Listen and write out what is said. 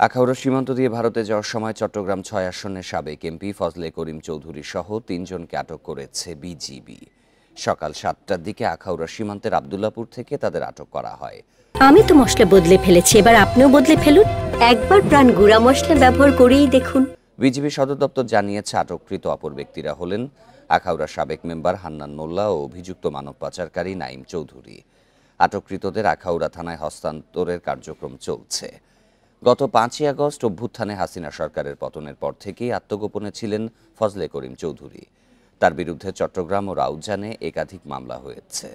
আখাউড়া সীমান্ত দিয়ে ভারতে যাওয়ার সময় চট্টগ্রাম ৬ আসনের সাবেক এমপি ফজলে করিম চৌধুরী সহ ৩ জনকে আটক করেছে বিজিবি। সকাল ৭টার দিকে আখাউড়া সীমান্তের আব্দুল্লাপুর থেকে তাদের আটক করা হয়। আমি তো মশলা বদলে ফেলেছি, এবার আপনিও বদলে ফেলুন। একবার প্রাণ গুঁড়া মশলা ব্যবহার করেই দেখুন। বিজিবি সদর দপ্তর জানিয়েছে, আটককৃত অপর ব্যক্তিরা হলেন আখাউড়া সাবেক মেম্বার হান্নান মোল্লা ও অভিযুক্ত মানব পাচারকারী নাইম চৌধুরী। আটককৃতদের আখাউড়া থানায় হস্তান্তরের কার্যক্রম চলছে। গত ৫ই আগস্ট অভ্যুত্থানে হাসিনা সরকারের পতনের পর থেকেই আত্মগোপনে ছিলেন ফজলে করিম চৌধুরী। তার বিরুদ্ধে চট্টগ্রাম ও রাউজানে একাধিক মামলা হয়েছে।